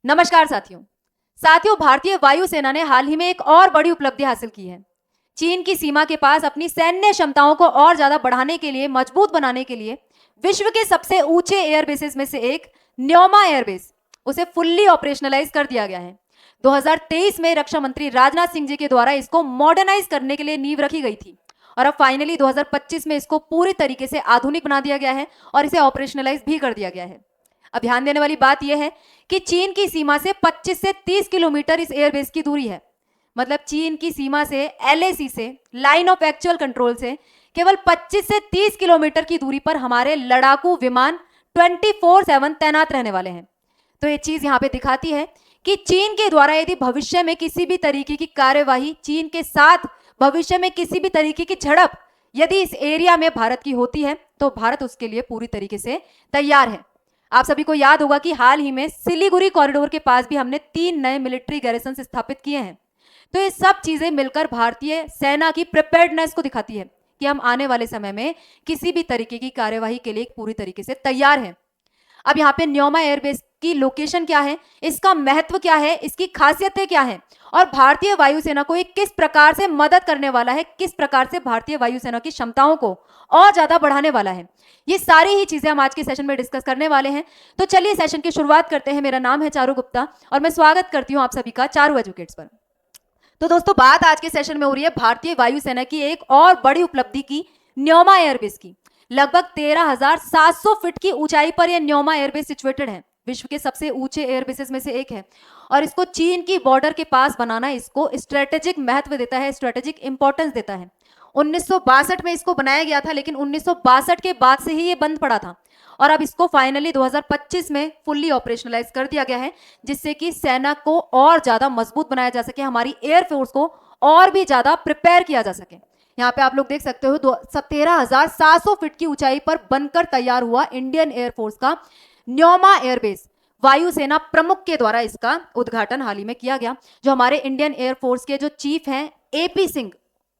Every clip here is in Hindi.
नमस्कार साथियों। भारतीय वायुसेना ने हाल ही में एक और बड़ी उपलब्धि हासिल की है। चीन की सीमा के पास अपनी सैन्य क्षमताओं को और ज्यादा बढ़ाने के लिए, मजबूत बनाने के लिए विश्व के सबसे ऊंचे एयरबेसेस में से एक न्योमा एयरबेस, उसे फुल्ली ऑपरेशनलाइज कर दिया गया है। 2023 में रक्षा मंत्री राजनाथ सिंह जी के द्वारा इसको मॉडर्नाइज करने के लिए नींव रखी गई थी और अब फाइनली 2025 में इसको पूरी तरीके से आधुनिक बना दिया गया है और इसे ऑपरेशनलाइज भी कर दिया गया है। अब ध्यान देने वाली बात यह है कि चीन की सीमा से 25 से 30 किलोमीटर इस एयरबेस की दूरी है। मतलब चीन की सीमा से, एलएसी से, लाइन ऑफ एक्चुअल कंट्रोल से केवल 25 से 30 किलोमीटर की दूरी पर हमारे लड़ाकू विमान 24/7 तैनात रहने वाले हैं। तो ये चीज यहां पे दिखाती है कि चीन के द्वारा यदि भविष्य में किसी भी तरीके की कार्यवाही, चीन के साथ भविष्य में किसी भी तरीके की झड़प यदि इस एरिया में भारत की होती है तो भारत उसके लिए पूरी तरीके से तैयार है। आप सभी को याद होगा कि हाल ही में सिलीगुड़ी कॉरिडोर के पास भी हमने 3 नए मिलिट्री गैरिसन स्थापित किए हैं। तो ये सब चीजें मिलकर भारतीय सेना की प्रिपेयर्डनेस को दिखाती है कि हम आने वाले समय में किसी भी तरीके की कार्यवाही के लिए पूरी तरीके से तैयार हैं। अब यहाँ पे न्योमा एयरबेस की लोकेशन क्या है, इसका महत्व क्या है, इसकी खासियतें क्या है और भारतीय वायुसेना को ये किस प्रकार से मदद करने वाला है, किस प्रकार से भारतीय वायुसेना की क्षमताओं को और ज्यादा बढ़ाने वाला है, ये सारी ही चीजें हम आज के सेशन में डिस्कस करने वाले हैं। तो चलिए सेशन की शुरुआत करते हैं। मेरा नाम है चारू गुप्ता और मैं स्वागत करती हूँ आप सभी का चारू एजुकेट्स पर। तो दोस्तों, बात आज के सेशन में हो रही है भारतीय वायुसेना की एक और बड़ी उपलब्धि की, न्योमा एयरबेस की। लगभग 13,700 फीट की ऊंचाई पर यह न्योमा एयरबेस सिचुएटेड है। विश्व के सबसे ऊंचे एयरबेसेस में से एक है और इसको चीन की बॉर्डर के पास बनाना इसको स्ट्रेटेजिक महत्व देता है, स्ट्रेटेजिक इंपॉर्टेंस देता है। 1962 में इसको बनाया गया था, लेकिन 1962 के बाद से ही ये बंद पड़ा था और अब इसको फाइनली 2025 में फुल्ली ऑपरेशनलाइज कर दिया गया है, जिससे कि सेना को और ज्यादा मजबूत बनाया जा सके, हमारी एयरफोर्स को और भी ज्यादा प्रिपेयर किया जा सके। यहाँ पे आप लोग देख सकते हो 13,700 फीट की ऊंचाई पर बनकर तैयार हुआ इंडियन एयरफोर्स का न्योमा एयरबेस, वायुसेना प्रमुख के द्वारा इसका उद्घाटन हाल ही में किया गया। जो हमारे इंडियन एयरफोर्स के जो चीफ हैं एपी सिंह,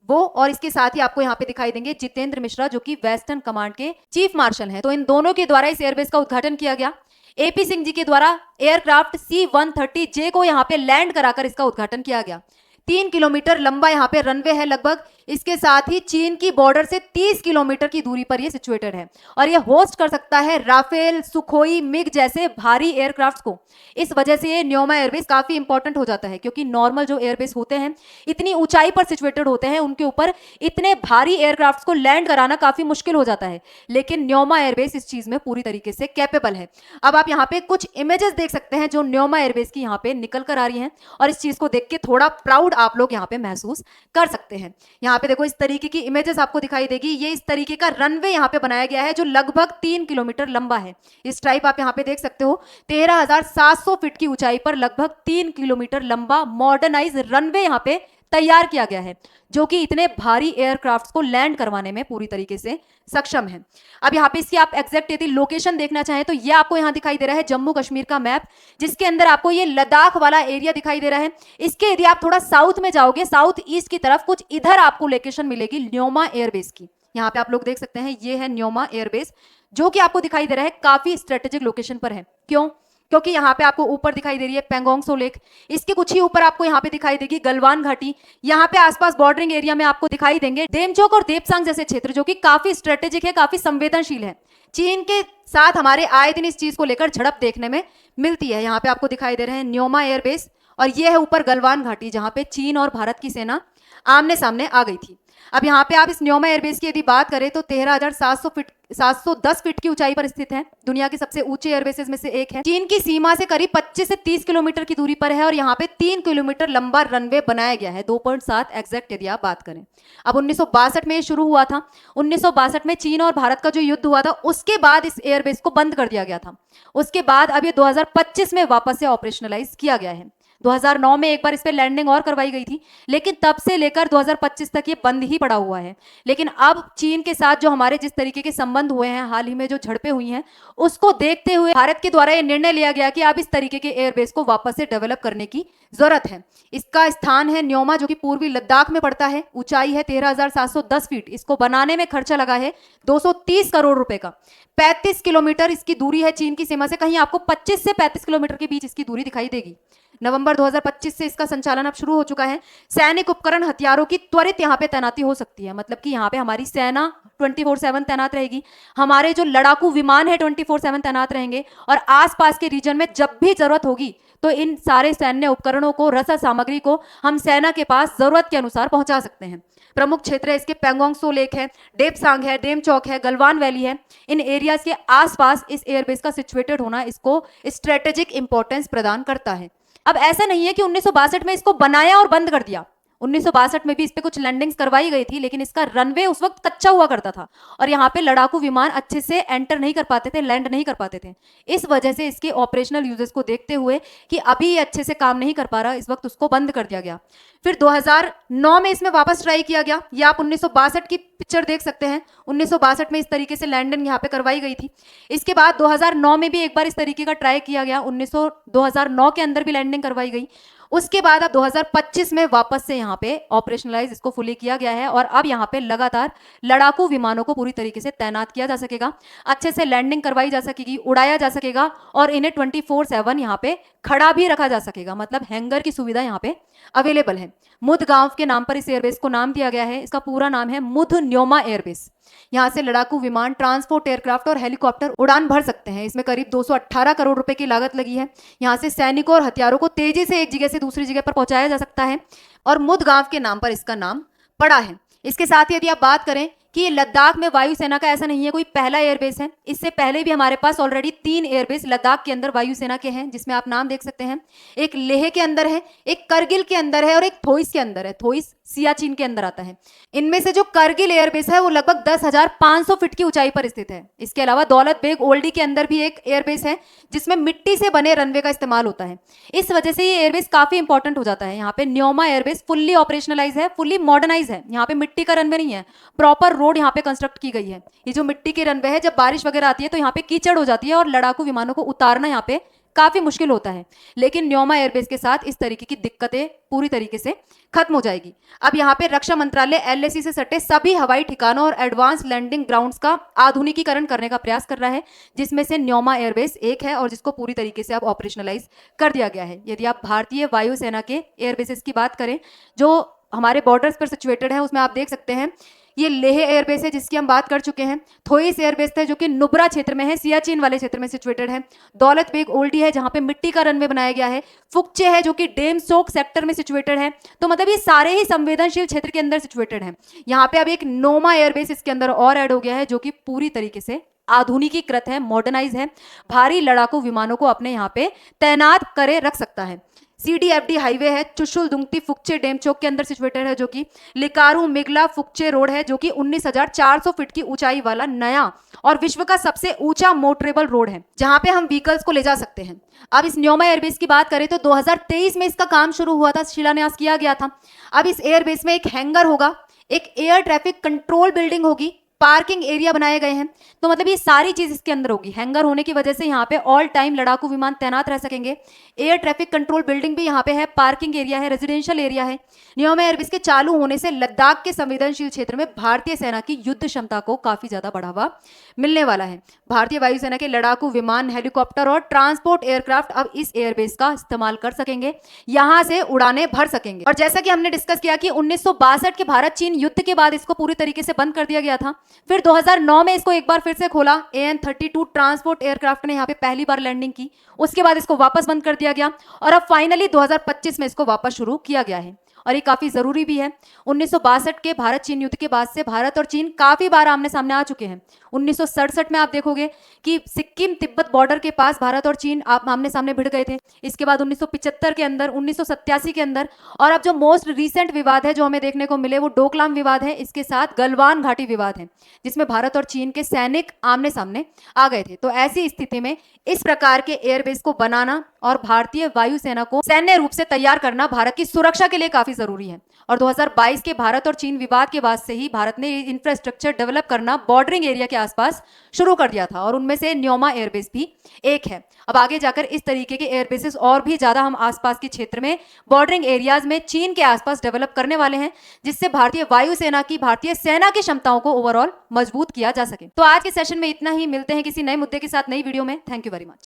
वो और इसके साथ ही आपको यहाँ पे दिखाई देंगे जितेंद्र मिश्रा, जो कि वेस्टर्न कमांड के चीफ मार्शल हैं। तो इन दोनों के द्वारा इस एयरबेस का उद्घाटन किया गया। एपी सिंह जी के द्वारा एयरक्राफ्ट C-130J को यहाँ पे लैंड कराकर इसका उद्घाटन किया गया। 3 किलोमीटर लंबा यहाँ पे रनवे है लगभग। इसके साथ ही चीन की बॉर्डर से 30 किलोमीटर की दूरी पर यह सिचुएटेड है और यह होस्ट कर सकता है राफेल, सुखोई, मिग जैसे भारी एयरक्राफ्ट्स को। इस वजह से ये न्योमा एयरबेस काफी इंपॉर्टेंट हो जाता है, क्योंकि नॉर्मल जो एयरबेस होते हैं इतनी ऊंचाई पर सिचुएटेड होते हैं, उनके ऊपर इतने भारी एयरक्राफ्ट्स को लैंड कराना काफी मुश्किल हो जाता है, लेकिन न्योमा एयरबेस इस चीज में पूरी तरीके से कैपेबल है। अब आप यहाँ पे कुछ इमेजेस देख सकते हैं जो न्योमा एयरबेस की यहाँ पे निकल कर आ रही हैं और इस चीज को देख के थोड़ा प्राउड आप लोग यहाँ पे महसूस कर सकते हैं। यहाँ पे देखो, इस तरीके की इमेजेस आपको दिखाई देगी। ये इस तरीके का रनवे यहाँ पे बनाया गया है जो लगभग 3 किलोमीटर लंबा है। इस टाइप आप यहाँ पे देख सकते हो 13,700 फीट की ऊंचाई पर लगभग 3 किलोमीटर लंबा मॉडर्नाइज रनवे यहाँ पे तैयार किया गया है, जो कि इतने भारी एयरक्राफ्ट्स को लैंड करवाने में पूरी तरीके से सक्षम है। अब यहाँ पे इसकी आप एग्जैक्ट यदि लोकेशन देखना चाहें तो ये आपको यहाँ दिखाई दे रहा है जम्मू कश्मीर का मैप, जिसके अंदर आपको ये लद्दाख वाला एरिया दिखाई दे रहा है। इसके यदि आप थोड़ा साउथ में जाओगे, साउथ ईस्ट की तरफ, कुछ इधर आपको लोकेशन मिलेगी न्योमा एयरबेस की। यहाँ पे आप लोग देख सकते हैं, ये है न्योमा एयरबेस, जो कि आपको दिखाई दे रहा है काफी स्ट्रेटेजिक लोकेशन पर है। क्यों? क्योंकि यहाँ पे आपको ऊपर दिखाई दे रही है पेंगोंग सो लेक, इसके कुछ ही ऊपर आपको यहाँ पे दिखाई देगी गलवान घाटी। यहाँ पे आसपास बॉर्डरिंग एरिया में आपको दिखाई देंगे डेमचोक और देपसांग जैसे क्षेत्र, जो कि काफी स्ट्रेटेजिक है, काफी संवेदनशील है। चीन के साथ हमारे आए दिन इस चीज को लेकर झड़प देखने में मिलती है। यहाँ पे आपको दिखाई दे रहे हैं न्योमा एयरबेस और ये है ऊपर गलवान घाटी, जहाँ पे चीन और भारत की सेना आमने सामने आ गई थी। अब यहाँ पे आप इस न्योमा एयरबेस की यदि बात करें तो 13,700 फीट 710 फीट की ऊंचाई पर स्थित है। दुनिया के सबसे ऊंचे एयरबेसेस में से एक है। चीन की सीमा से करीब 25 से 30 किलोमीटर की दूरी पर है और यहाँ पे 3 किलोमीटर लंबा रनवे बनाया गया है, 2.7 एग्जैक्ट यदि आप बात करें। अब 1962 में ये शुरू हुआ था। 1962 में चीन और भारत का जो युद्ध हुआ था, उसके बाद इस एयरबेस को बंद कर दिया गया था। उसके बाद अब ये 2025 में वापस से ऑपरेशनलाइज किया गया है। 2009 में एक बार इस पे लैंडिंग और करवाई गई थी, लेकिन तब से लेकर 2025 तक ये बंद ही पड़ा हुआ है। लेकिन अब चीन के साथ जो हमारे जिस तरीके के संबंध हुए हैं, हाल ही में जो झड़पें हुई हैं, उसको देखते हुए भारत के द्वारा ये निर्णय लिया गया कि अब इस तरीके के एयरबेस को वापस से डेवलप करने की जरूरत है। इसका स्थान है न्योमा, जो कि पूर्वी लद्दाख में पड़ता है। ऊंचाई है 13,710 फीट। इसको बनाने में खर्चा लगा है 230 करोड़ रुपए का। 35 किलोमीटर इसकी दूरी है चीन की सीमा से। कहीं आपको 25 से 35 किलोमीटर के बीच इसकी दूरी दिखाई देगी। नवंबर 2025 से इसका संचालन अब शुरू हो चुका है। सैनिक उपकरण, हथियारों की त्वरित यहाँ पे तैनाती हो सकती है, मतलब कि यहाँ पे हमारी सेना 24/7 तैनात रहेगी। हमारे जो लड़ाकू विमान है 24/7 तैनात रहेंगे, और आसपास के रीजन में जब भी जरूरत होगी तो इन सारे सैन्य उपकरणों को, रसद सामग्री को हम सेना के पास जरूरत के अनुसार पहुंचा सकते हैं। प्रमुख क्षेत्र है इसके पेंगोंग सो लेक है, डेपसांग है, डेमचौक है, गलवान वैली है। इन एरियाज के आसपास इस एयरबेस का सिचुएटेड होना इसको स्ट्रेटेजिक इंपॉर्टेंस प्रदान करता है। अब ऐसा नहीं है कि 1962 में इसको बनाया और बंद कर दिया। 1962 में भी इस पे कुछ लैंडिंग्स करवाई गई थी, लेकिन इसका रनवे उस वक्त कच्चा हुआ करता था और यहाँ पे लड़ाकू विमान अच्छे से एंटर नहीं कर पाते थे, लैंड नहीं कर पाते थे। इस वजह से इसके ऑपरेशनल यूजेस को देखते हुए कि अभी ये अच्छे से काम नहीं कर पा रहा, इस वक्त उसको बंद कर दिया गया। फिर 2009 में इसमें वापस ट्राई किया गया। ये आप 1962 की पिक्चर देख सकते हैं। 1962 में इस तरीके से लैंडिंग यहाँ पे करवाई गई थी। इसके बाद 2009 में भी एक बार इस तरीके का ट्राई किया गया। 2009 के अंदर भी लैंडिंग करवाई गई। उसके बाद अब 2025 में वापस से यहाँ पे ऑपरेशनलाइज इसको फुली किया गया है, और अब यहाँ पे लगातार लड़ाकू विमानों को पूरी तरीके से तैनात किया जा सकेगा, अच्छे से लैंडिंग करवाई जा सकेगी, उड़ाया जा सकेगा, और इन्हें 24/7 यहाँ पे खड़ा भी रखा जा सकेगा, मतलब हैंगर की सुविधा यहाँ पे अवेलेबल है। मुदगांव के नाम पर इस एयरबेस को नाम दिया गया है। इसका पूरा नाम है मुध न्योमा एयरबेस। यहाँ से लड़ाकू विमान, ट्रांसपोर्ट एयरक्राफ्ट और हेलीकॉप्टर उड़ान भर सकते हैं। इसमें करीब 218 करोड़ रुपए की लागत लगी है। यहाँ से सैनिकों और हथियारों को तेजी से एक जगह से दूसरी जगह पर पहुंचाया जा सकता है, और मुदगांव के नाम पर इसका नाम पड़ा है। इसके साथ ही यदि आप बात करें कि लद्दाख में वायुसेना का ऐसा नहीं है कोई पहला एयरबेस है। इससे पहले भी हमारे पास ऑलरेडी 3 एयरबेस लद्दाख के अंदर वायुसेना के हैं, जिसमें आप नाम देख सकते हैं। एक लेह के अंदर है, एक करगिल के अंदर है, और एक थोइस के अंदर है। थोइस सियाचिन के अंदर आता है। इनमें से जो करगिल एयरबेस है वो लगभग 10,500 फीट की ऊंचाई पर स्थित है। इसके अलावा दौलत बेग ओल्डी के अंदर भी एक एयरबेस है, जिसमें मिट्टी से बने रनवे का इस्तेमाल होता है। इस वजह से ये एयरबेस काफी इंपॉर्टेंट हो जाता है। यहाँ पे न्योमा एयरबेस फुल्ली ऑपरेशनलाइज है, फुल्ली मॉडर्नाइज है। यहाँ पे मिट्टी का रनवे नहीं है, प्रॉपर रोड यहाँ पे कंस्ट्रक्ट की गई है। ये जो मिट्टी के रनवे है, जब बारिश वगैरह आती है तो यहाँ पे कीचड़ हो जाती है और लड़ाकू विमानों को उतारना यहाँ पे काफी मुश्किल होता है। लेकिन न्योमा एयरबेस के साथ इस तरीके की दिक्कतें पूरी तरीके से खत्म हो जाएगी। अब यहाँ पे रक्षा मंत्रालय एलएसी से सटे सभी हवाई ठिकानों और एडवांस लैंडिंग ग्राउंड्स का आधुनिकीकरण करने का प्रयास कर रहा है, जिसमें से न्योमा एयरबेस एक है, और जिसको पूरी तरीके से अब ऑपरेशनलाइज कर दिया गया है। यदि आप भारतीय वायुसेना के एयरबेसेस की बात करें जो हमारे बॉर्डर्स पर सिचुएटेड है, उसमें आप देख सकते हैं ये लेह एयरबेस है, जिसकी हम बात कर चुके हैं। थोइस एयरबेस है जो कि नुब्रा क्षेत्र में है, सियाचिन वाले क्षेत्र में सिचुएटेड है। दौलत बेग ओल्डी है जहां पे मिट्टी का रनवे बनाया गया है। फुकचे है जो कि डेमचौक सेक्टर में सिचुएटेड है। तो मतलब ये सारे ही संवेदनशील क्षेत्र के अंदर सिचुएटेड है। यहाँ पे अब एक नोमा एयरबेस इसके अंदर और ऐड हो गया है, जो कि पूरी तरीके से आधुनिकीकृत है, मॉडर्नाइज है, भारी लड़ाकू विमानों को अपने यहाँ पे तैनात करे रख सकता है। CDFD हाईवे है, चुशुल दुंगटी फुकचे डेमचौक के अंदर सिचुएटेड है, जो कि लिकारू मिगला फुकचे रोड है, जो कि 19,400 फीट की ऊंचाई वाला नया और विश्व का सबसे ऊंचा मोटरेबल रोड है, जहां पे हम व्हीकल्स को ले जा सकते हैं। अब इस न्योमा एयरबेस की बात करें तो 2023 में इसका काम शुरू हुआ था, शिलान्यास किया गया था। अब इस एयरबेस में एक हैंगर होगा, एक एयर ट्रैफिक कंट्रोल बिल्डिंग होगी, पार्किंग एरिया बनाए गए हैं। तो मतलब ये सारी चीज इसके अंदर होगी। हैंगर होने की वजह से यहाँ पे ऑल टाइम लड़ाकू विमान तैनात रह सकेंगे। एयर ट्रैफिक कंट्रोल बिल्डिंग भी यहाँ पे है, पार्किंग एरिया है, रेजिडेंशियल एरिया है। न्योमा एयरबेस के चालू होने से लद्दाख के संवेदनशील क्षेत्र में भारतीय सेना की युद्ध क्षमता को काफी ज्यादा बढ़ावा मिलने वाला है। भारतीय वायुसेना के लड़ाकू विमान, हेलीकॉप्टर और ट्रांसपोर्ट एयरक्राफ्ट अब इस एयरबेस का इस्तेमाल कर सकेंगे, यहाँ से उड़ाने भर सकेंगे। और जैसा कि हमने डिस्कस किया कि 1962 के भारत चीन युद्ध के बाद इसको पूरी तरीके से बंद कर दिया गया था। फिर 2009 में इसको एक बार फिर से खोला। AN-32 ट्रांसपोर्ट एयरक्राफ्ट ने यहाँ पे पहली बार लैंडिंग की। उसके बाद इसको वापस बंद कर दिया गया, और अब फाइनली 2025 में इसको वापस शुरू किया गया है। और ये काफी जरूरी भी है। 1962 के भारत चीन युद्ध के बाद से भारत और चीन काफी बार आमने सामने आ चुके हैं। 1967 में आप देखोगे कि सिक्किम तिब्बत बॉर्डर के पास भारत और चीन आमने सामने भिड़ गए थे। इसके बाद 1975 के अंदर, 1987 के अंदर, और अब जो मोस्ट रीसेंट विवाद है जो हमें देखने को मिले वो डोकलाम विवाद है, इसके साथ गलवान घाटी विवाद है, जिसमें भारत और चीन के सैनिक आमने सामने आ गए थे। तो ऐसी स्थिति में इस प्रकार के एयरबेस को बनाना और भारतीय वायुसेना को सैन्य रूप से तैयार करना भारत की सुरक्षा के लिए काफी जरूरी है। और 2022 के भारत और चीन विवाद के बाद से ही भारत ने इंफ्रास्ट्रक्चर डेवलप करना बॉर्डरिंग एरिया के आसपास शुरू कर दिया था, और उनमें से न्योमा एयरबेस भी एक है। अब आगे जाकर इस तरीके के एयरबेसेस और भी ज्यादा हम आसपास के क्षेत्र में बॉर्डरिंग एरियाज में चीन के आसपास डेवलप करने वाले हैं, जिससे भारतीय वायुसेना की, भारतीय सेना की क्षमताओं को ओवरऑल मजबूत किया जा सके। तो आज के सेशन में इतना ही। मिलते हैं किसी नए मुद्दे के साथ नई वीडियो में। Thank you very much.